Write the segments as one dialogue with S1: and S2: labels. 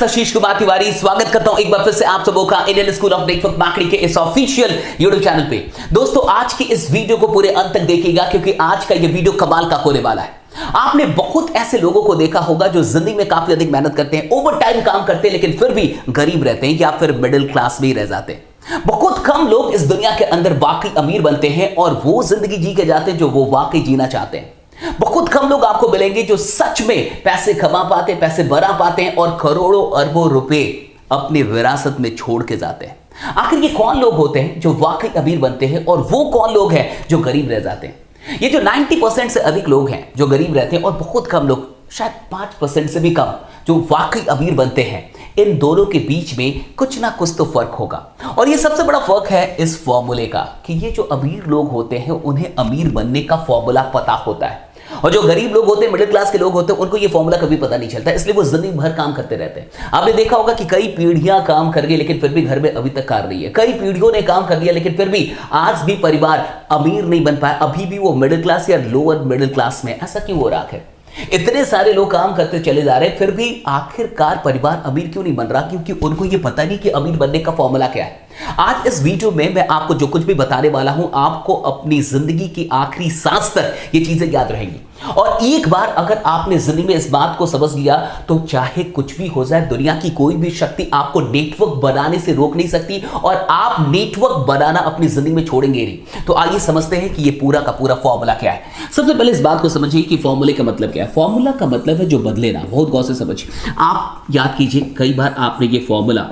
S1: आशीष कुमार तिवारी स्वागत करता हूं एक बार फिर से आप सबों का Indian school of network marketing के इस ऑफिशियल यूट्यूब चैनल पे। दोस्तों आज की इस वीडियो को पूरे अंत तक देखिएगा क्योंकि आज का ये वीडियो कमाल का होने वाला है। आपने बहुत ऐसे लोगों को देखा होगा जो जिंदगी में काफी अधिक मेहनत करते हैं, ओवर टाइम काम करते हैं, लेकिन फिर भी गरीब रहते हैं या फिर मिडिल क्लास में ही रह जाते हैं। बहुत कम लोग इस दुनिया के अंदर वाकई अमीर बनते हैं और वो जिंदगी जी के जाते हैं जो वो वाकई जीना चाहते हैं। बहुत कम लोग आपको मिलेंगे जो सच में पैसे कमा पाते हैं, पैसे बना पाते हैं और करोड़ों अरबों रुपए अपनी विरासत में छोड़ के जाते हैं। आखिर ये कौन लोग होते हैं जो वाकई अमीर बनते हैं और वो कौन लोग हैं जो गरीब रह जाते हैं? ये जो 90% से अधिक लोग हैं जो गरीब रहते हैं और बहुत कम लोग, शायद 5% से भी कम, जो वाकई अमीर बनते हैं, इन दोनों के बीच में कुछ ना कुछ तो फर्क होगा। और ये सबसे बड़ा फर्क है इस फॉर्मूले का कि ये जो अमीर लोग होते हैं उन्हें अमीर बनने का फॉर्मूला पता होता है और जो गरीब लोग होते हैं, मिडिल क्लास के लोग होते हैं, उनको ये फॉर्मूला कभी पता नहीं चलता, इसलिए वो जिंदगी भर काम करते रहते हैं। आपने देखा होगा कि कई पीढ़ियां काम कर गई लेकिन फिर भी घर में अभी तक कार रही है। कई पीढ़ियों ने काम कर लिया लेकिन फिर भी आज भी परिवार अमीर नहीं बन पाया, अभी भी वो मिडिल क्लास या लोअर मिडिल क्लास में। ऐसा क्यों हो रहा है? इतने सारे लोग काम करते चले जा रहे हैं फिर भी आखिरकार परिवार अमीर क्यों नहीं बन रहा? क्योंकि उनको ये पता नहीं कि अमीर बनने का फॉर्मूला क्या है। आज इस वीडियो में मैं आपको जो कुछ भी बताने वाला हूं, आपको अपनी जिंदगी की आखिरी सांस तक ये चीजें याद रहेंगी। और एक बार अगर आपने जिंदगी में इस बात को समझ लिया तो चाहे कुछ भी हो जाए, दुनिया की कोई भी शक्ति आपको नेटवर्क बनाने से रोक नहीं सकती और आप नेटवर्क बनाना अपनी जिंदगी में छोड़ेंगे नहीं। तो आइए समझते हैं कि ये पूरा का पूरा फॉर्मूला क्या है। सबसे पहले इस बात को समझिए कि फॉर्मूले का मतलब क्या है। फॉर्मूला का मतलब है जो बदले ना। बहुत गौर से समझिए। आप याद कीजिए, कई बार आपने ये फॉर्मूला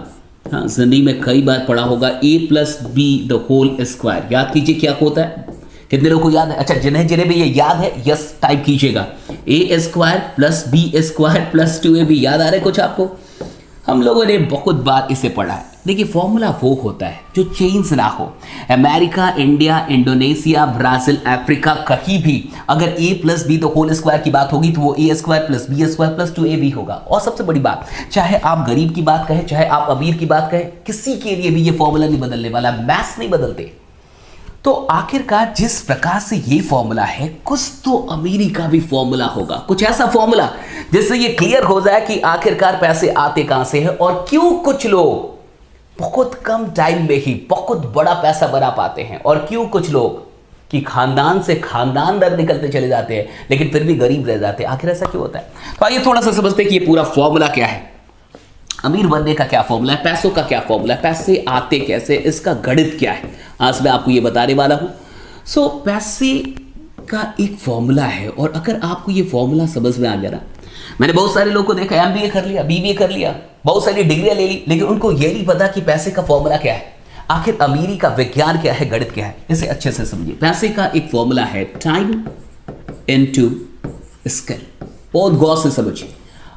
S1: जिंदगी में कई बार पढ़ा होगा, a+b² याद कीजिए क्या होता है। कितने लोगों को याद है? अच्छा, जिन्हें भी ये याद है यस टाइप कीजिएगा। a² + b² + 2ab याद आ रहा है कुछ आपको? हम लोगों ने बहुत बार इसे पढ़ा है। देखिए, फॉर्मूला वो होता है जो चेंज ना हो। America, India, Indonesia, Brazil, Africa, कहीं भी अगर a+b² की बात होगी तो वो a² + b² + 2ab होगा। और सबसे बड़ी बात, चाहे आप गरीब की बात कहें, चाहे आप अमीर की बात कहें, किसी के लिए भी ये फॉर्मूला नहीं बदलने वाला। मैथ्स नहीं बदलते। तो आखिरकार जिस प्रकार से ये फॉर्मूला है, कुछ तो अमीरी का भी फॉर्मूला होगा। कुछ ऐसा फॉर्मूला जिससे ये क्लियर हो जाए कि आखिरकार पैसे आते कहां से हैं और क्यों कुछ लोग बहुत कम टाइम में ही बहुत बड़ा पैसा बना पाते हैं और क्यों कुछ लोग कि खानदान से खानदान दर निकलते चले जाते हैं लेकिन फिर भी गरीब रह जाते हैं। आखिर ऐसा क्यों होता है? तो आइए थोड़ा सा समझते हैं कि ये पूरा फॉर्मूला क्या है। अमीर बनने का क्या फॉर्मूला है, पैसों का क्या फॉर्मूला है, पैसे आते कैसे, इसका गणित क्या है, आज मैं आपको ये बताने वाला हूं। पैसे का एक फॉर्मूला है और अगर आपको ये फॉर्मूला समझ में आ गया ना, मैंने बहुत सारे लोगों को देखा, MBA कर लिया, BBA कर लिया, बहुत सारी डिग्रियां ले ली, लेकिन उनको ये नहीं पता कि पैसे का फॉर्मूला क्या है, आखिर अमीरी का विज्ञान क्या है, गणित क्या है। इसे अच्छे से समझिए। पैसे का एक फॉर्मूला है टाइम इनटू स्किल। बहुत गौर से समझिए।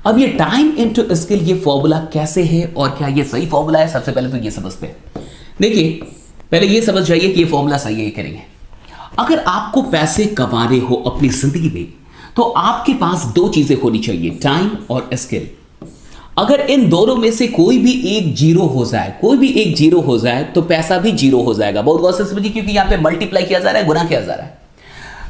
S1: अब ये टाइम इनटू स्किल, ये फॉर्मूला कैसे है और क्या ये सही फॉर्मूला है? सबसे पहले तो ये समझते हैं। देखिए, पहले ये समझ जाइए कि ये फॉर्मूला सही है करेंगे। अगर आपको पैसे कमाने हो अपनी जिंदगी में तो आपके पास दो चीजें होनी चाहिए, टाइम और स्किल। अगर इन दोनों में से कोई भी एक जीरो हो जाए तो पैसा भी जीरो हो जाएगा। बहुत गौर से समझिए क्योंकि यहां पे मल्टीप्लाई किया जा रहा है, गुना किया जा रहा है।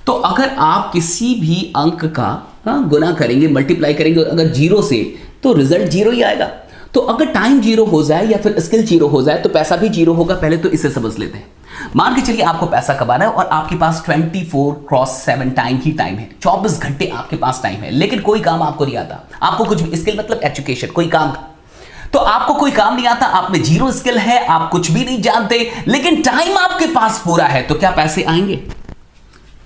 S1: तो अगर आप किसी भी अंक का गुना करेंगे, मल्टीप्लाई करेंगे अगर जीरो से, तो रिजल्ट जीरो ही आएगा। तो अगर टाइम जीरो हो जाए या फिर स्किल जीरो हो जाए तो पैसा भी जीरो होगा। पहले तो इसे समझ लेते हैं। मान के चलिए आपको पैसा कमाना है और आपके पास 24/7 टाइम ही टाइम है, 24 घंटे आपके पास टाइम है, लेकिन कोई काम आपको नहीं आता। आपको कुछ भी, स्किल मतलब एजुकेशन, कोई काम, तो आपको कोई काम नहीं आता, आप में जीरो स्किल है, आप कुछ भी नहीं जानते, लेकिन टाइम आपके पास पूरा है, तो क्या पैसे आएंगे?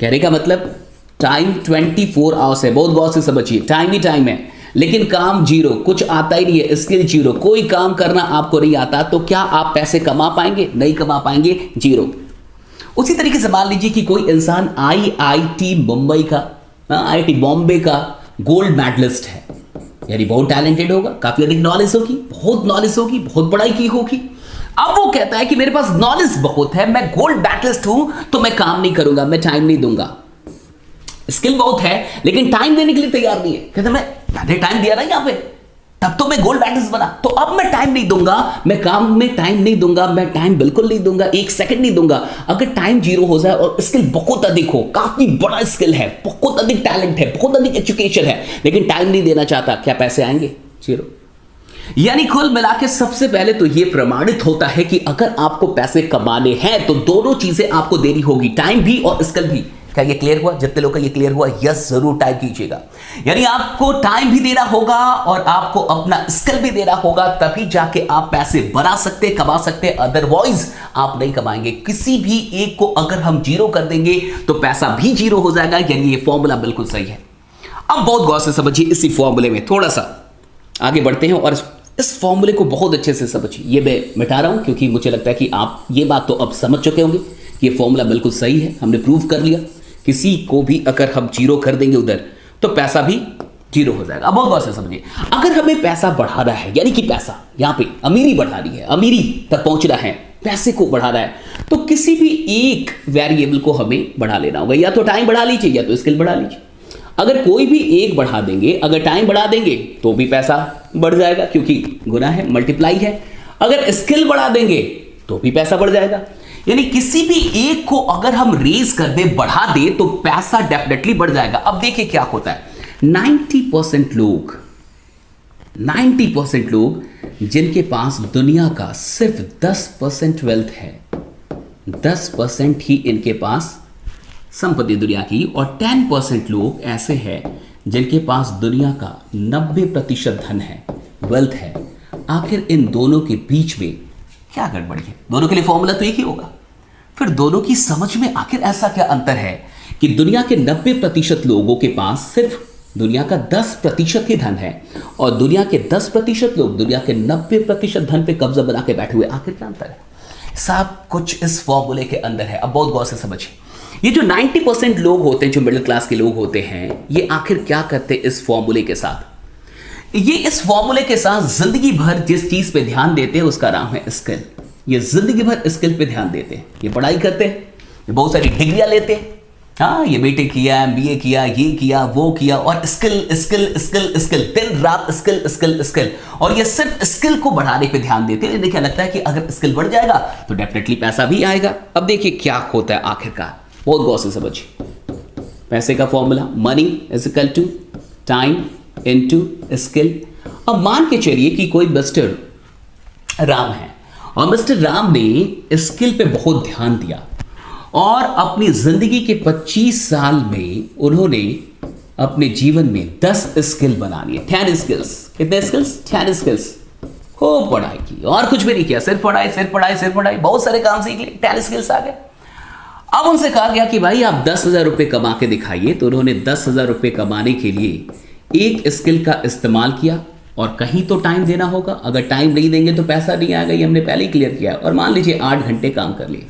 S1: कहने का मतलब टाइम 24 आवर्स है। बहुत गौर से समझिए, टाइम ही टाइम है लेकिन काम जीरो, कुछ आता ही नहीं है, स्किल जीरो, कोई काम करना आपको नहीं आता, तो क्या आप पैसे कमा पाएंगे? नहीं कमा पाएंगे, जीरो। उसी तरीके से मान लीजिए कि कोई इंसान IIT मुंबई का, IIT बॉम्बे का गोल्ड मेडलिस्ट है, यानी बहुत टैलेंटेड होगा, काफी अधिक नॉलेज होगी, बहुत पढ़ाई की होगी। अब वो कहता है कि मेरे पास नॉलेज बहुत है, मैं गोल्ड मेडलिस्ट हूं, तो मैं काम नहीं करूंगा, मैं टाइम नहीं दूंगा। स्किल बहुत है लेकिन टाइम देने के लिए तैयार नहीं है। कहता मैंने टाइम दिया ना यहां पे, तब तो मैं गोल्ड मेडलिस्ट बना, तो अब मैं टाइम नहीं दूंगा, मैं काम में टाइम नहीं दूंगा, मैं टाइम बिल्कुल नहीं दूंगा, एक सेकंड नहीं दूंगा। अगर टाइम जीरो हो जाए और स्किल बहुत अधिक हो, काफी बड़ा स्किल है, बहुत अधिक टैलेंट है, बहुत अधिक एजुकेशन है, लेकिन टाइम नहीं देना चाहता, क्या पैसे आएंगे? जीरो। यानी कुल मिला के सबसे पहले तो यह प्रमाणित होता है कि अगर आपको पैसे कमाने हैं तो दोनों चीजें आपको देनी होगी, टाइम भी और स्किल भी। क्या ये क्लियर हुआ? जितने लोग का ये क्लियर हुआ यस जरूर टाइप कीजिएगा। यानी आपको टाइम भी देना होगा और आपको अपना स्किल भी देना होगा, तभी जाके आप पैसे बना सकते, कमा सकते, अदरवाइज आप नहीं कमाएंगे। किसी भी एक को अगर हम जीरो कर देंगे तो पैसा भी जीरो हो जाएगा। यानी ये फॉर्मूला बिल्कुल सही है। अब बहुत गौर से समझिए, इसी फॉर्मूले में थोड़ा सा आगे बढ़ते हैं और इस फॉर्मूले को बहुत अच्छे से समझिए। ये मैं मिटा रहा हूं क्योंकि मुझे लगता है कि आप ये बात तो अब समझ चुके होंगे कि ये फॉर्मूला बिल्कुल सही है, हमने प्रूव कर लिया। किसी को भी अगर हम जीरो कर देंगे उधर तो पैसा भी जीरो हो जाएगा। अब बहुत गौर से समझिए, अगर हमें पैसा बढ़ाना है, यानी कि पैसा यहां पे अमीरी बढ़ानी है, अमीरी तक पहुंचना है, पैसे को बढ़ाना है, तो किसी भी एक वेरिएबल को हमें बढ़ा लेना होगा। या तो टाइम बढ़ा लीजिए या तो स्किल बढ़ा लीजिए। अगर कोई भी एक बढ़ा देंगे, अगर टाइम बढ़ा देंगे तो भी पैसा बढ़ जाएगा क्योंकि गुना है, मल्टीप्लाई है। अगर स्किल बढ़ा देंगे तो भी पैसा बढ़ जाएगा। यानी किसी भी एक को अगर हम रेज कर दे, बढ़ा दे, तो पैसा डेफिनेटली बढ़ जाएगा। अब देखिए क्या होता है, 90% लोग जिनके पास दुनिया का सिर्फ 10% वेल्थ है, 10% ही इनके पास संपत्ति दुनिया की, और 10% लोग ऐसे हैं जिनके पास दुनिया का 90% धन है, वेल्थ है। आखिर इन दोनों के बीच में क्या गड़बड़ी है? दोनों के लिए फॉर्मूला तो एक ही होगा। फिर दोनों की समझ में आखिर ऐसा क्या अंतर है कि दुनिया के 90% लोगों के पास सिर्फ दुनिया का 10% ही धन है और दुनिया के 10% लोग दुनिया के 90% धन पे कब्जा बना के बैठे हुए। आखिर क्या अंतर है? सब कुछ इस फॉर्मूले के अंदर है। अब बहुत गौर से समझिए, ये जो 90% लोग होते हैं, जो मिडिल क्लास के लोग होते हैं, ये आखिर क्या करते हैं इस फॉर्मूले के साथ? ये इस फॉर्मूले के साथ जिंदगी भर जिस चीज पे ध्यान देते हैं उसका नाम है स्किल। ये जिंदगी भर स्किल पे ध्यान देते हैं, ये पढ़ाई करते हैं, ये बहुत सारी डिग्रियां लेते हैं, हाँ ये बीटेक किया, एमबीए किया, ये किया, वो किया, और स्किल स्किल स्किल स्किल, दिन रात स्किल स्किल स्किल, और ये सिर्फ स्किल को बढ़ाने पे ध्यान देते हैं। देखिए लगता है कि अगर स्किल बढ़ जाएगा तो डेफिनेटली पैसा भी आएगा। अब देखिए क्या होता है आखिरकार, बहुत गौर से समझिए। पैसे का formula, money is equal to time into skill. अब मान के चलिए कि कोई मिस्टर राम है और मिस्टर राम ने स्किल पे बहुत ध्यान दिया और अपनी जिंदगी के 25 साल में उन्होंने अपने जीवन में 10 स्किल बना लिए, 10 स्किल्स। कितने स्किल्स? 10 स्किल्स। खूब पढ़ाई की और कुछ भी नहीं किया, सिर्फ पढ़ाई सिर्फ पढ़ाई सिर्फ पढ़ाई, बहुत सारे काम सीख लिए, 10 स्किल्स आ गए। अब उनसे कहा गया कि भाई आप 10,000 रुपये कमा के दिखाइए। तो उन्होंने 10,000 रुपये कमाने के लिए एक स्किल का इस्तेमाल किया और कहीं तो टाइम देना होगा। अगर टाइम नहीं देंगे तो पैसा नहीं आएगा, ये हमने पहले ही क्लियर किया। और मान लीजिए 8 घंटे काम कर लिए।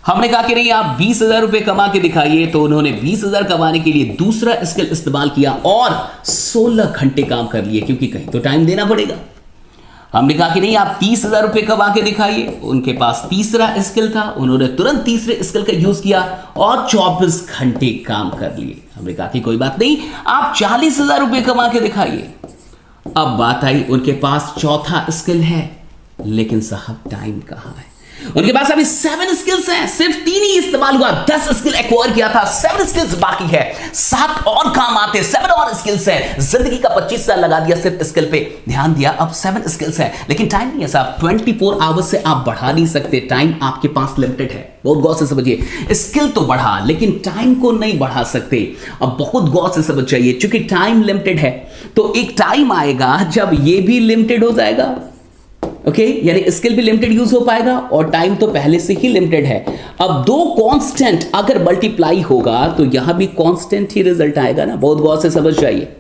S1: हमने कहा कि नहीं आप 20,000 रुपये कमा के दिखाइए, तो उन्होंने 20,000 कमाने के लिए दूसरा स्किल इस्तेमाल किया और 16 घंटे काम कर लिए क्योंकि कहीं तो टाइम देना पड़ेगा। हमने कहा कि नहीं आप 30,000 रुपये कमा के दिखाइए, उनके पास तीसरा स्किल था, उन्होंने तुरंत तीसरे स्किल का यूज किया और 24 घंटे काम कर लिए। हमने कहा कि कोई बात नहीं आप 40,000 रुपये कमा के दिखाइए। अब बात आई उनके पास चौथा स्किल है, लेकिन साहब टाइम कहां है? उनके पास अभी 7 स्किल्स हैं, सिर्फ 3 ही इस्तेमाल हुआ, 10 स्किल एक्वायर किया था, 7 स्किल्स बाकी है, 7 और काम आते, 7 और स्किल्स हैं। जिंदगी का 25 साल लगा दिया सिर्फ स्किल पे ध्यान दिया, अब 7 स्किल्स हैं, लेकिन टाइम नहीं है साहब। 24 आवर्स से आप बढ़ा नहीं सकते, टाइम आपके पास लिमिटेड है। बहुत गौर से समझिए, स्किल तो बढ़ा लेकिन टाइम को नहीं बढ़ा सकते। अब बहुत गौर से समझ जाइए, चूंकि टाइम लिमिटेड है तो एक टाइम आएगा जब ये भी लिमिटेड हो जाएगा। ओके यानी स्किल भी लिमिटेड यूज हो पाएगा और टाइम तो पहले से ही लिमिटेड है। अब 2 कांस्टेंट अगर मल्टीप्लाई होगा तो यहां भी कांस्टेंट ही रिजल्ट आएगा ना। बहुत गौर से समझ जाइए,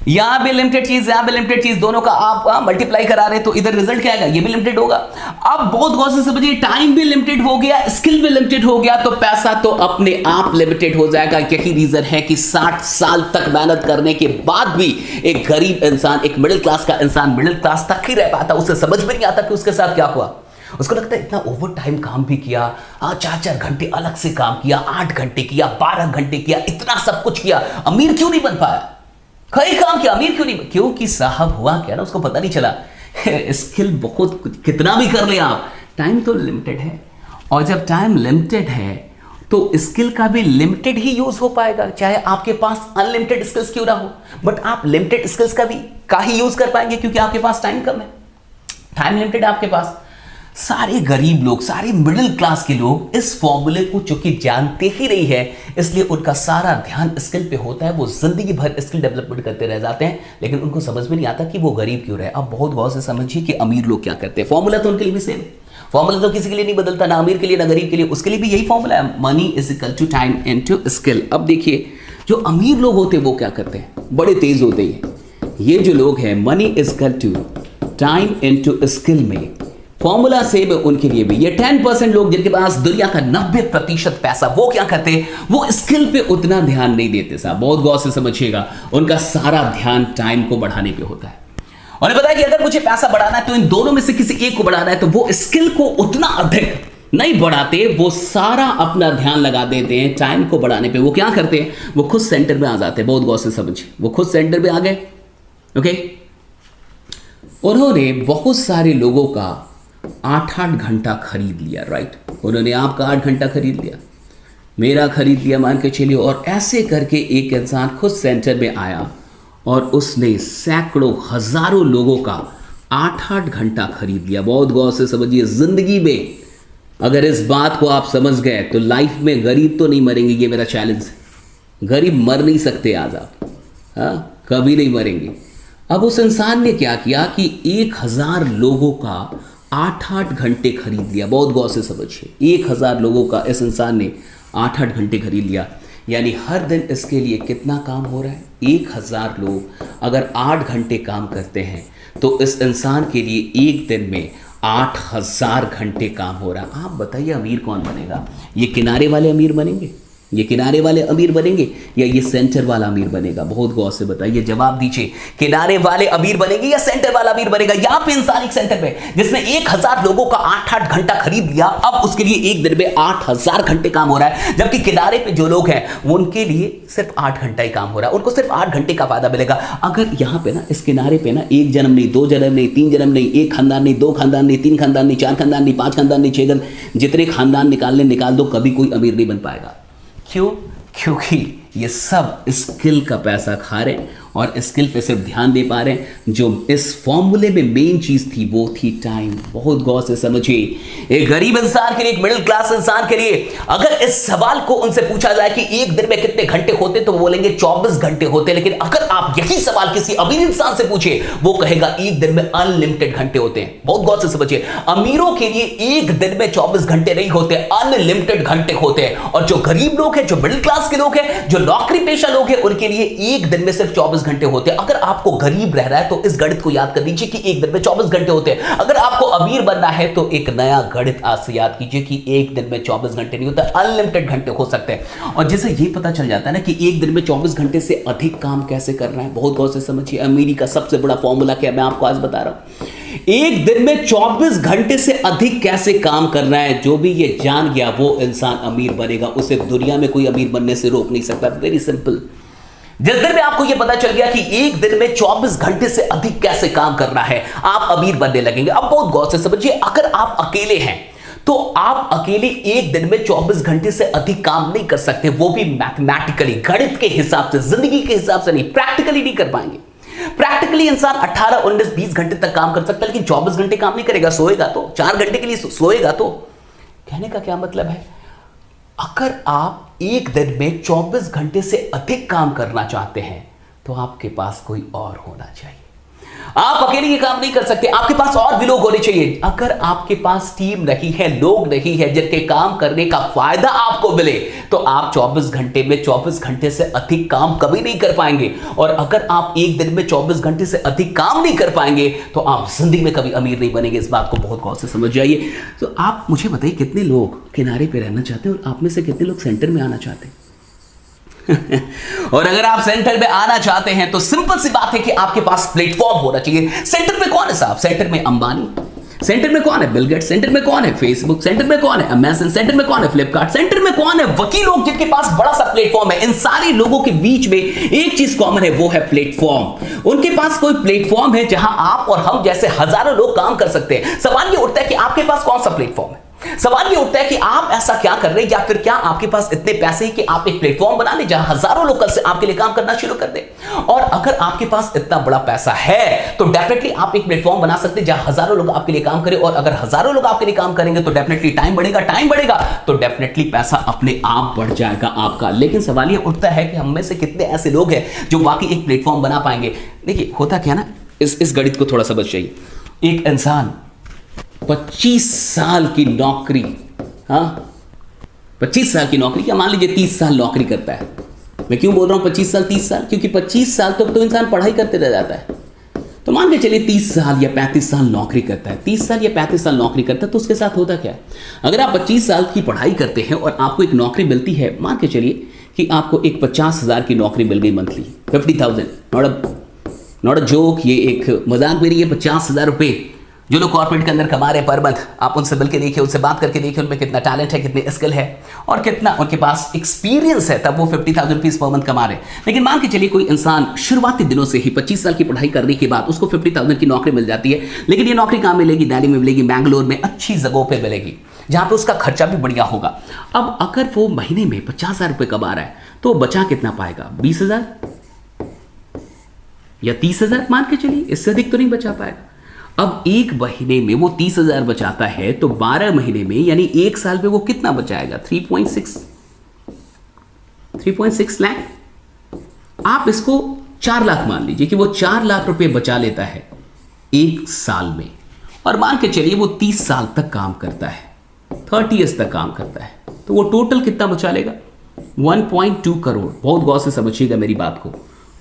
S1: यहां भी लिमिटेड चीज, यहां भी लिमिटेड चीज, दोनों का आप मल्टीप्लाई करा रहे तो इधर रिजल्ट क्या आएगा? ये भी लिमिटेड होगा। अब बहुत गौर से समझिए, टाइम भी लिमिटेड हो गया, स्किल भी लिमिटेड हो गया, तो पैसा तो अपने आप लिमिटेड हो जाएगा। यही रीजन है कि 60 साल तक मेहनत करने के बाद भी एक गरीब इंसान, एक मिडिल क्लास का इंसान मिडिल क्लास तक ही रह पाता, उसे समझ में नहीं आता कि उसके साथ क्या हुआ। उसको लगता है इतना ओवर टाइम काम भी किया, 4-4 घंटे अलग से काम किया, 8 घंटे किया, 12 घंटे किया, इतना सब कुछ किया, अमीर क्यों नहीं बन पाया? कई काम किया, अमीर क्यों नहीं? क्योंकि साहब हुआ क्या ना, उसको पता नहीं चला। स्किल बहुत कितना भी कर ले आप, टाइम तो लिमिटेड है, और जब टाइम लिमिटेड है तो स्किल का भी लिमिटेड ही यूज हो पाएगा, चाहे आपके पास अनलिमिटेड स्किल्स क्यों ना हो, बट आप लिमिटेड स्किल्स का ही यूज कर पाएंगे क्योंकि आपके पास टाइम कम है, टाइम लिमिटेड है आपके पास। सारे गरीब लोग, सारे मिडिल क्लास के लोग इस फॉर्मूले को चूंकि जानते ही नहीं है, इसलिए उनका सारा ध्यान स्किल पे होता है, वो जिंदगी भर स्किल डेवलपमेंट करते रह जाते हैं, लेकिन उनको समझ में नहीं आता कि वो गरीब क्यों रहे। अब बहुत गौर से समझिए कि अमीर लोग क्या करते हैं, फॉर्मूला तो उनके लिए भी सेम, फॉर्मूला तो किसी के लिए नहीं बदलता, ना अमीर के लिए ना गरीब के लिए, उसके लिए भी यही फॉर्मूला है, money is equal to time into skill. अब देखिए जो अमीर लोग होते हैं वो क्या करते हैं, बड़े तेज होते हैं। ये जो लोग हैं money is equal to time into skill में फॉर्मूला सेम है उनके लिए भी। ये 10% लोग जिनके पास दुनिया का 90% पैसा, वो क्या करते हैं, वो स्किल पे उतना ध्यान नहीं देते साहब, बहुत गौर से समझिएगा, उनका सारा ध्यान टाइम को बढ़ाने पे होता है। और पता है कि अगर मुझे पैसा बढ़ाना है तो इन दोनों में से किसी एक को बढ़ाना है, तो वो स्किल को उतना अधिक नहीं बढ़ाते, वो सारा अपना ध्यान लगा देते हैं टाइम को बढ़ाने पे। वो क्या करते हैं, वो खुद सेंटर में आ जाते हैं, बहुत गौर से समझिए, वो खुद सेंटर में आ गए। ओके, उन्होंने बहुत सारे लोगों का 8-8 घंटा खरीद लिया, राइट, उन्होंने आपका 8 घंटा खरीद लिया, मेरा खरीद लिया मान के चलिए, और ऐसे करके एक इंसान खुद सेंटर में आया और उसने सैकड़ों हजारों लोगों का 8-8 घंटा खरीद लिया। बहुत गौर से समझिए, जिंदगी में अगर इस बात को आप समझ गए तो लाइफ में गरीब तो नहीं मरेंगे, ये मेरा चैलेंज है, गरीब मर नहीं सकते आज आप, हाँ कभी नहीं मरेंगे। अब उस इंसान ने क्या किया कि 1000 लोगों का 8-8 घंटे खरीद लिया, बहुत गौर से समझिए, 1000 लोगों का इस इंसान ने 8-8 घंटे खरीद लिया, यानी हर दिन इसके लिए कितना काम हो रहा है, 1000 लोग अगर 8 घंटे काम करते हैं तो इस इंसान के लिए एक दिन में 8000 घंटे काम हो रहा है। आप बताइए अमीर कौन बनेगा, ये किनारे वाले अमीर बनेंगे, ये किनारे वाले अमीर बनेंगे या ये सेंटर वाला अमीर बनेगा, बहुत गौर से बताइए, जवाब दीजिए, किनारे वाले अमीर बनेंगे या सेंटर वाला अमीर बनेगा। यहां पे इंसान एक सेंटर पे जिसने 1000 लोगों का 8-8 घंटा खरीद लिया, अब उसके लिए एक दिन में 8000 घंटे काम हो रहा है, जबकि किनारे पे जो लोग हैं वो उनके लिए सिर्फ 8 घंटा ही काम हो रहा है, उनको सिर्फ 8 घंटे का फायदा मिलेगा। अगर यहां पे ना इस किनारे पे ना एक जन्म नहीं, 2 जन्म नहीं, 3 जन्म नहीं, एक खानदान नहीं, 2 खानदान नहीं, 3 खानदान नहीं, 4 खानदान नहीं, 5 खानदान नहीं, 6 जन, जितने खानदान निकाल दो, कभी कोई अमीर नहीं बन पाएगा। क्यों? क्योंकि ये सब स्किल का पैसा खा रहे हैं और स्किल पे सिर्फ ध्यान दे पा रहे हैं। जो इस फॉर्मूले में मेन चीज थी वो थी टाइम। बहुत गौर से समझिए, एक गरीब इंसान के लिए, एक मिडिल क्लास इंसान के लिए अगर इस सवाल को उनसे पूछा जाए कि एक दिन में कितने घंटे होते, तो वो बोलेंगे 24 घंटे होते। लेकिन अगर आप यही सवाल किसी अमीर इंसान से पूछे, वो कहेगा एक दिन में अनलिमिटेड घंटे होते हैं। बहुत गौर से समझिए, अमीरों के लिए एक दिन में 24 घंटे नहीं होते, अनलिमिटेड घंटे होते हैं। और जो गरीब लोग हैं, जो मिडिल क्लास के लोग हैं, जो नौकरी पेशा लोग हैं, उनके लिए एक दिन में सिर्फ 24 घंटे होते हैं। अगर आपको गरीब रहना है तो इस गणित को याद कर लीजिए कि एक दिन में 24 घंटे होते हैं। अगर आपको अमीर बनना है तो एक नया गणित आज से याद कीजिए कि एक दिन में 24 घंटे नहीं होता, अनलिमिटेड घंटे हो सकते हैं। और जैसे ये पता चल जाता है ना कि एक दिन में 24 घंटे से अधिक काम कैसे करना है, बहुत गौर से समझिए। अमीरी का सबसे बड़ा फॉर्मूला क्या मैं आपको आज बता रहा हूं। एक दिन में 24 घंटे से अधिक कैसे काम करना है, जो भी ये जान गया वो इंसान अमीर बनेगा, उसे दुनिया में कोई अमीर बनने से रोक नहीं सकता। Very simple. जिस दिन में आपको यह पता चल गया कि एक दिन में 24 घंटे से अधिक कैसे काम करना है, आप अमीर बनने लगेंगे। अब बहुत गौर से समझिए, अगर आप अकेले हैं तो आप अकेले एक दिन में 24 घंटे से अधिक काम नहीं कर सकते, वो भी मैथमेटिकली, गणित के हिसाब से, जिंदगी के हिसाब से नहीं, प्रैक्टिकली नहीं कर पाएंगे। प्रैक्टिकली इंसान 18, 19, 20 घंटे तक काम कर सकता है, लेकिन 24 घंटे काम नहीं करेगा। सोएगा तो 4 घंटे के लिए सोएगा तो। कहने का क्या मतलब है, अगर आप एक दिन में 24 घंटे से अधिक काम करना चाहते हैं तो आपके पास कोई और होना चाहिए। आप अकेले ये काम नहीं कर सकते, आपके पास और भी लोग होने चाहिए। अगर आपके पास टीम नहीं है, लोग नहीं है जिनके काम करने का फायदा आपको मिले, तो आप 24 घंटे में 24 घंटे से अधिक काम कभी नहीं कर पाएंगे। और अगर आप एक दिन में 24 घंटे से अधिक काम नहीं कर पाएंगे तो आप जिंदगी में कभी अमीर नहीं बनेंगे। इस बात को बहुत गौर से समझ जाइए। तो आप मुझे बताइए, कितने लोग किनारे पे रहना चाहते हैं और आप में से कितने लोग सेंटर में आना चाहते हैं? और अगर आप सेंटर में आना चाहते हैं तो सिंपल सी बात है कि आपके पास प्लेटफॉर्म होना चाहिए। सेंटर में कौन है साहब? सेंटर में अंबानी, सेंटर में कौन है बिल गेट्स, सेंटर में कौन है फेसबुक, सेंटर में कौन है अमेज़न, सेंटर में कौन है फ्लिपकार्ट, सेंटर में कौन है वकील लोग जिनके पास बड़ा सा प्लेटफॉर्म है। इन सारे लोगों के बीच में एक चीज कॉमन है, वो है प्लेटफॉर्म। उनके पास कोई प्लेटफॉर्म है जहां आप और हम जैसे हजारों लोग काम कर सकते हैं। सवाल ये उठता है कि आपके पास कौन सा प्लेटफॉर्म है? सवाल ये उठता है कि आप ऐसा क्या कर रहे हैं, या फिर क्या आपके पास इतने पैसे हैं कि आप एक प्लेटफॉर्म बना लें जहां हजारों लोग कल से आपके लिए काम करना शुरू कर दें। और अगर आपके पास इतना बड़ा पैसा है तो डेफिनेटली आप एक प्लेटफॉर्म बना सकते हैं जहां हजारों लोग आपके लिए काम करें, और अगर हजारों लोग आपके लिए काम करेंगे तो डेफिनेटली टाइम बढ़ेगा तो डेफिनेटली पैसा अपने आप बढ़ जाएगा आपका। लेकिन सवाल ये उठता है कि हम में से कितने ऐसे लोग हैं जो वाकई एक प्लेटफॉर्म बना पाएंगे। देखिए होता क्या ना, इस गणित को थोड़ा समझ जाइए। एक इंसान 25 साल की नौकरी, हाँ 25 साल की नौकरी, क्या मान लीजिए 30 साल नौकरी करता है। मैं क्यों बोल रहा हूं 25 साल 30 साल, क्योंकि 25 साल तो इंसान पढ़ाई करते रह जाता है। तो मान के चलिए 30 साल या 35 साल नौकरी करता है, 30 साल या 35 साल नौकरी करता है, तो उसके साथ होता क्या है, अगर आप 25 साल की पढ़ाई करते हैं और आपको एक नौकरी मिलती है, मान के चलिए कि आपको एक 50,000 की नौकरी मिल गई मंथली, 50,000, नॉट अ जोक, ये एक मजाक मेरी, ये 50,000 रुपये जो लोग कॉर्पोरेट के अंदर कमा रहे पर मंथ, आप उनसे मिल के देखिए, उनसे बात करके देखिए उनमें कितना टैलेंट है, कितने स्किल है और कितना उनके पास एक्सपीरियंस है, तब वो 50,000 रुपीज पर मंथ कमा रहे हैं। लेकिन मान के चलिए कोई इंसान शुरुआती दिनों से ही 25 साल की पढ़ाई करने के बाद उसको 50,000 की नौकरी मिल जाती है, लेकिन ये नौकरी कहाँ मिलेगी, दिल्ली में मिलेगी, बैंगलोर में, अच्छी जगहों पर मिलेगी जहाँ पे उसका खर्चा भी बढ़िया होगा। अब अगर वो महीने में 50,000 रुपये कमा रहा है तो बचा कितना पाएगा, 20,000 या 30,000 मान के चलिए, इससे अधिक तो नहीं बचा पाएगा। अब एक महीने में वो 30,000 बचाता है तो 12 महीने में यानी एक साल में वो कितना बचाएगा, 3.6 लाख। आप इसको 4 लाख मान लीजिए कि वो 4 लाख रुपए बचा लेता है एक साल में, और मान के चलिए वो 30 साल तक काम करता है, 30 ईयर्स तक काम करता है, तो वो टोटल कितना बचा लेगा, 1.2 करोड़। बहुत गौर से समझिएगा मेरी बात को,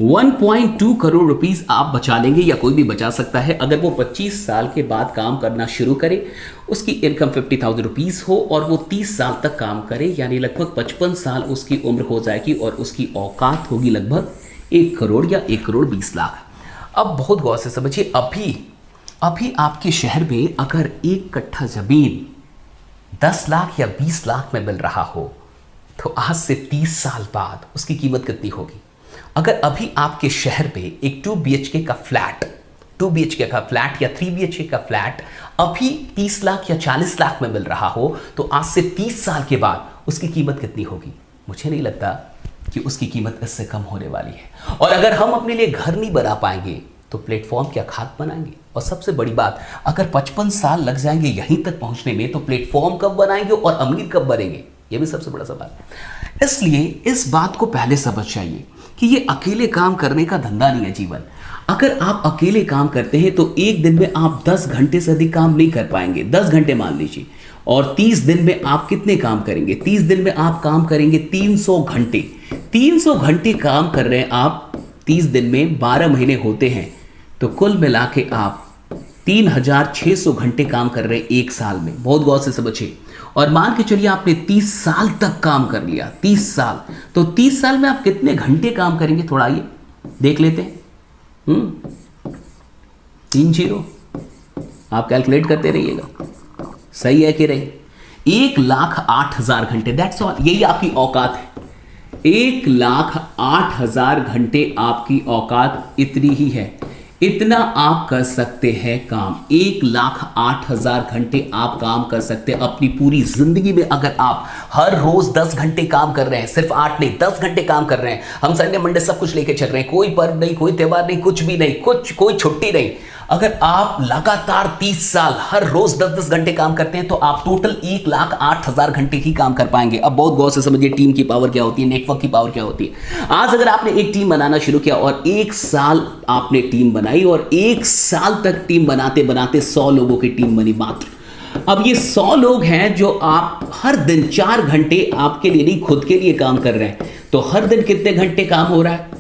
S1: 1.2 करोड़ रुपीस आप बचा लेंगे, या कोई भी बचा सकता है अगर वो 25 साल के बाद काम करना शुरू करे, उसकी इनकम 50,000 रुपीस हो और वो 30 साल तक काम करे, यानी लगभग 55 साल उसकी उम्र हो जाएगी और उसकी औकात होगी लगभग 1 करोड़ या 1 करोड़ 20 लाख। अब बहुत गौर से समझिए, अभी आपके शहर में अगर 1 कट्ठा जमीन 10 लाख या 20 लाख में मिल रहा हो तो आज से 30 साल बाद उसकी कीमत कितनी होगी। अगर अभी आपके शहर पे एक 2 BHK का फ्लैट या 3 BHK का फ्लैट अभी 30 लाख या 40 लाख में मिल रहा हो तो आज से 30 साल के बाद उसकी कीमत कितनी होगी। मुझे नहीं लगता कि उसकी कीमत इससे कम होने वाली है। और अगर हम अपने लिए घर नहीं बना पाएंगे तो प्लेटफॉर्म क्या खाद बनाएंगे। और सबसे बड़ी बात, अगर 55 साल लग जाएंगे यहीं तक पहुंचने में तो प्लेटफॉर्म कब बनाएंगे और अमीर कब बनेंगे, ये भी सबसे बड़ा सवाल है। इसलिए इस बात को पहले समझ जाइए कि ये अकेले काम करने का धंधा नहीं है जीवन। अगर आप अकेले काम करते हैं तो एक दिन में आप 10 घंटे से अधिक काम नहीं कर पाएंगे, 10 घंटे मान लीजिए, और 30 दिन में आप कितने काम करेंगे, 30 दिन में आप काम करेंगे 300 घंटे। 300 घंटे काम कर रहे हैं आप 30 दिन में, 12 महीने होते हैं, तो कुल मिला के आप 3,600 घंटे काम कर रहे हैं एक साल में। बहुत गौर से समझिए। और मान के चलिए आपने 30 साल तक काम कर लिया, 30 साल, तो 30 साल में आप कितने घंटे काम करेंगे, थोड़ा आइए देख लेते हैं। 3 0 आप कैलकुलेट करते रहिएगा, सही है कि नहीं। 1,08,000 घंटे, दैट्स ऑल, यही आपकी औकात है। 1,08,000 घंटे आपकी औकात इतनी ही है, इतना आप कर सकते हैं काम। 1,08,000 घंटे आप काम कर सकते हैं अपनी पूरी जिंदगी में। अगर आप हर रोज 10 घंटे काम कर रहे हैं, सिर्फ 8 नहीं 10 घंटे काम कर रहे हैं, हम संडे मंडे सब कुछ लेके चल रहे हैं, कोई पर्व नहीं, कोई त्योहार नहीं, कुछ भी नहीं, कोई छुट्टी नहीं। अगर आप लगातार 30 साल हर रोज 10-10 घंटे काम करते हैं तो आप टोटल 1,08,000 घंटे ही काम कर पाएंगे। अब बहुत गौर से समझिए टीम की पावर क्या होती है, नेटवर्क की पावर क्या होती है। आज अगर आपने एक टीम बनाना शुरू किया और 1 साल आपने टीम बनाई और 1 साल तक टीम बनाते बनाते 100 लोगों की टीम बनी मात्र। अब ये 100 लोग हैं जो आप हर दिन 4 घंटे आपके लिए नहीं खुद के लिए काम कर रहे हैं, तो हर दिन कितने घंटे काम हो रहा है,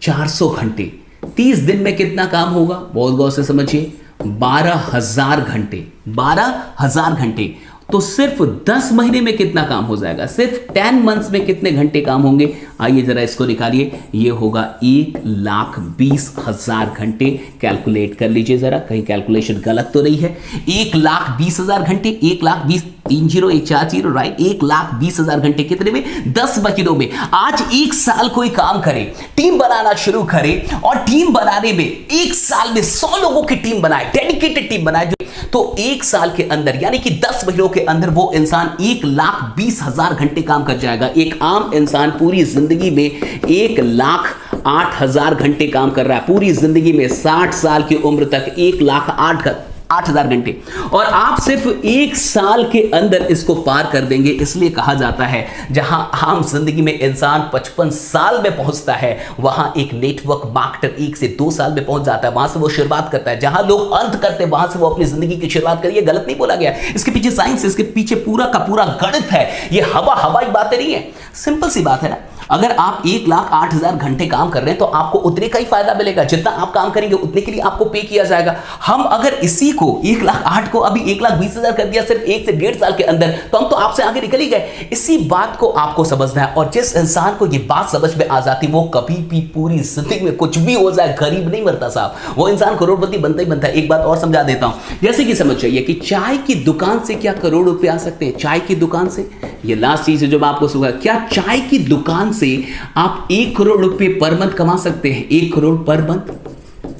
S1: 400 घंटे। 30 दिन में कितना काम होगा, बहुत गौर से समझिए, 12,000 घंटे। 12,000 घंटे तो सिर्फ 10 महीने में कितना काम हो जाएगा, सिर्फ 10 मंथ्स में कितने घंटे काम होंगे। आइए जरा इसको निकालिए, ये होगा 1,20,000 घंटे। कैलकुलेट कर लीजिए जरा, कहीं कैलकुलेशन गलत तो नहीं है। 1,20,000 घंटे, 1,20,000 30,140 राइट, 1,20,000 घंटे कितने में? 10 महीनों में। आज एक साल कोई काम करे, टीम बनाना शुरू करे और टीम बनाने में एक साल में 100 लोगों की टीम बनाए, डेडिकेटेड टीम बनाए, तो एक साल के अंदर यानी कि 10 महीनों के अंदर वो इंसान 1,20,000 घंटे काम कर जाएगा। एक आम इंसान पूरी जिंदगी में 1,08,000 घंटे काम कर रहा है, पूरी जिंदगी में 60 साल की उम्र तक 1,08,000 घंटे, और आप सिर्फ एक साल के अंदर इसको पार कर देंगे। इसलिए कहा जाता है जहां आम जिंदगी में इंसान 55 साल में पहुंचता है, वहां एक नेटवर्क मार्केटर 1 से 2 साल में पहुंच जाता है, वहां से वो शुरुआत करता है। जहां लोग अंत करते हैं वहां से वो अपनी जिंदगी की शुरुआत करिए। गलत नहीं बोला गया, इसके पीछे साइंस है, इसके पीछे पूरा का पूरा गणित है। ये हवाई बातें नहीं है, सिंपल सी बात है ना। अगर आप 1,08,000 घंटे काम कर रहे हैं तो आपको उतने का ही फायदा मिलेगा, जितना आप काम करेंगे उतने के लिए आपको पे किया जाएगा। हम अगर इसी को 1,08,000 को अभी 1,20,000 कर दिया सिर्फ 1 से 1.5 साल के अंदर, तो हम तो आपसे आगे निकल ही गए। इसी बात को आपको समझना है, और जिस इंसान को ये बात समझ में आ जाती वो कभी भी पूरी जिंदगी में कुछ भी हो जाए गरीब नहीं मरता साहब, वो इंसान करोड़पति बनता ही बनता है। एक बात और समझा देता हूं, जैसे कि समझ जाइए कि चाय की दुकान से क्या करोड़ रुपए आ सकते हैं? चाय की दुकान से, ये लास्ट चीज है जो मैं आपको सुना, क्या चाय की दुकान से आप 1 करोड़ रुपए पर मंथ कमा सकते हैं? 1 करोड़ पर मंथ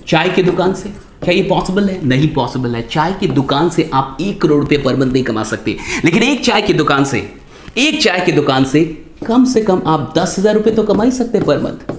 S1: चाय की दुकान से, क्या ये पॉसिबल है? नहीं पॉसिबल है। चाय की दुकान से आप 1 करोड़ रुपए पर मंथ नहीं कमा सकते, लेकिन एक चाय की दुकान से कम आप 10,000 रुपए तो कमा ही सकते हैं पर मंथ।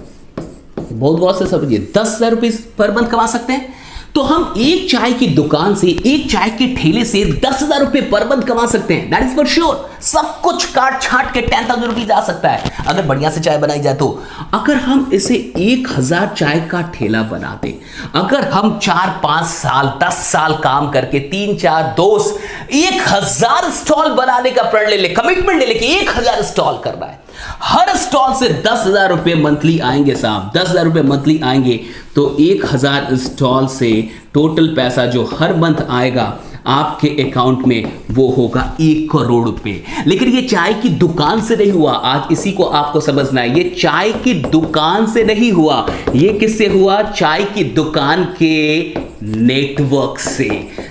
S1: बहुत गौर से समझिए, 10,000 रुपए पर मंथ कमा सकते हैं। तो हम एक चाय की दुकान से, एक चाय के ठेले से 10,000 रुपए पर मंथ कमा सकते हैं, दैट इज फॉर श्योर। सब कुछ काट छाट के 10,000 रुपीज आ सकता है अगर बढ़िया से चाय बनाई जाए तो। अगर हम इसे 1,000 चाय का ठेला बना दें, अगर हम 4-5 साल 10 साल काम करके 3-4 दोस्त 1,000 स्टॉल बनाने का प्रण ले ले, कमिटमेंट ले ले कि 1,000 स्टॉल करना है, हर स्टॉल से 10,000 रुपए मंथली आएंगे साहब, 10,000 रुपए मंथली आएंगे, तो 1,000 स्टॉल से टोटल पैसा जो हर मंथ आएगा आपके अकाउंट में वो होगा 1 करोड़ रुपए। लेकिन ये चाय की दुकान से नहीं हुआ, आज इसी को आपको समझना है। ये चाय की दुकान से नहीं हुआ, ये किससे हुआ? चाय की दुकान के नेटवर्क से।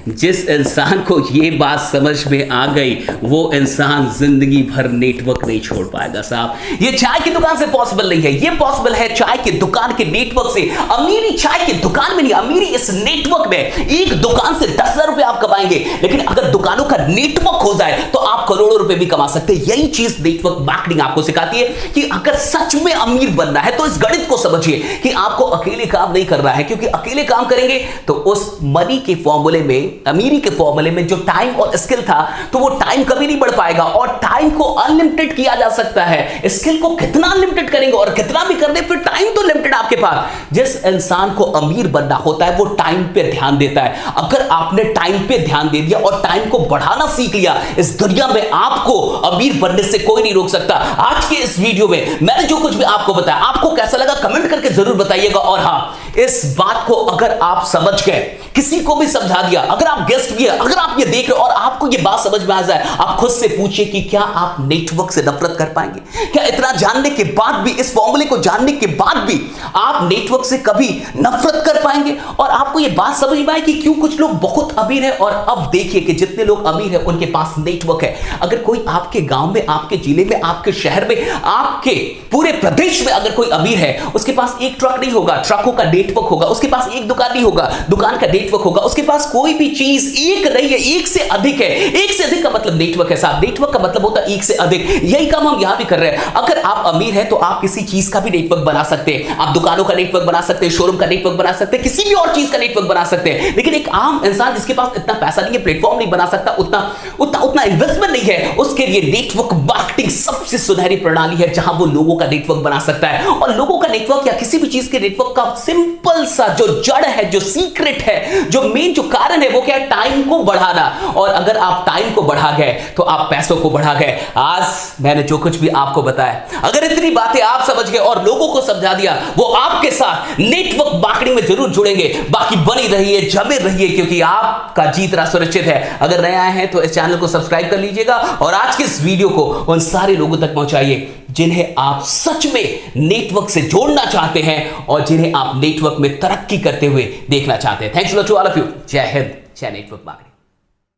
S1: जिस इंसान को ये बात समझ में आ गई वो इंसान जिंदगी भर नेटवर्क नहीं छोड़ पाएगा साहब। ये चाय की दुकान से पॉसिबल नहीं है, ये पॉसिबल है चाय की दुकान के नेटवर्क से। अमीरी चाय की दुकान में नहीं, अमीरी इस नेटवर्क में। एक दुकान से 10,000 रुपए आप कमाएंगे, लेकिन अगर दुकानों का नेटवर्क हो जाए तो आप करोड़ों रुपए भी कमा सकते हैं। यही चीज नेटवर्क मार्केटिंग आपको सिखाती है कि अगर सच में अमीर बनना है तो इस गणित को समझिए कि आपको अकेले काम नहीं करना है, क्योंकि अकेले काम करेंगे तो उस मनी के फॉर्मूले में, अमीरी के फॉर्मूले में जो टाइम और स्किल था, तो वो टाइम कभी नहीं बढ़ पाएगा। और टाइम को अनलिमिटेड किया जा सकता है, स्किल को कितना अनलिमिटेड करेंगे और कितना भी कर दे, फिर टाइम तो लिमिटेड आपके पास। जिस इंसान को अमीर बनना होता है वो टाइम पे ध्यान देता है। अगर आपने टाइम पे ध्यान दे दिया और टाइम को बढ़ाना सीख लिया, इस दुनिया में आपको अमीर बनने से कोई नहीं रोक सकता। आज के इस वीडियो में मैंने जो कुछ भी आपको बताया, आपको कैसा लगा कमेंट करके जरूर बताइएगा। और हां, इस बात को अगर आप समझ गए, किसी को भी समझा दिया, अगर आप गेस्ट भी है, अगर आप ये देख रहे हो और आपको ये बात समझ में आ जाए, आप खुद से पूछिए कि क्या आप नेटवर्क से नफरत कर पाएंगे? क्या इतना जानने के बाद भी, इस फॉर्मूले को जानने के बाद भी आप नेटवर्क से कभी नफरत कर पाएंगे? और आपको ये बात समझ में आए कि क्यों कुछ लोग बहुत अमीर है। और अब देखिए कि जितने लोग अमीर है उनके पास नेटवर्क है। अगर कोई आपके गांव में, आपके जिले में, आपके शहर में, आपके पूरे प्रदेश में अगर कोई अमीर है, उसके पास एक ट्रक नहीं होगा, ट्रकों का नेटवर्क होगा। उसके पास एक दुकान नहीं होगा, दुकान का नेटवर्क होगा। उसके पास कोई भी चीज एक नहीं है, एक से अधिक है। एक से अधिक का मतलब नेटवर्क है साहब, नेटवर्क का मतलब होता है एक से अधिक। यही काम हम यहां भी कर रहे हैं। अगर आप अमीर हैं तो आप किसी चीज का भी नेटवर्क बना सकते हैं। आप दुकानों का नेटवर्क बना सकते हैं, शोरूम का नेटवर्क बना सकते हैं, किसी भी और चीज का नेटवर्क बना सकते हैं। लेकिन एक आम इंसान जिसके पास इतना पैसा नहीं है, प्लेटफॉर्म नहीं बना सकता, उतना इन्वेस्टमेंट नहीं है, उसके लिए नेटवर्क मार्केटिंग सबसे सुनहरी प्रणाली है, जहां वो लोगों का नेटवर्क बना सकता है। और लोगों का नेटवर्क या किसी भी चीज के नेटवर्क का सिंपल सा जो जड़ है, जो सीक्रेट है, जो मेन जो कारण है, वो क्या है? टाइम को बढ़ाना। और अगर आप टाइम को बढ़ा गए तो आप पैसों को बढ़ा गए। आज मैंने जो कुछ भी आपको बताया, अगर इतनी बातें आप समझ गए और लोगों को समझा दिया, वो आपके साथ नेटवर्क मार्केटिंग में जरूर जुड़ेंगे। बाकी बनी रहिए, जमे रहिए, क्योंकि आपका जीतना सुरक्षित है। अगर नया है तो इस चैनल को सब्सक्राइब कर लीजिएगा और आज के इस वीडियो को उन सारे लोगों तक पहुंचाइए जिन्हें आप सच में नेटवर्क से जोड़ना चाहते हैं और जिन्हें आप नेटवर्क में तरक्की करते हुए देखना चाहते हैं। Thanks to all of you. जय हिंद, जय नेटवर्क मार्केटिंग।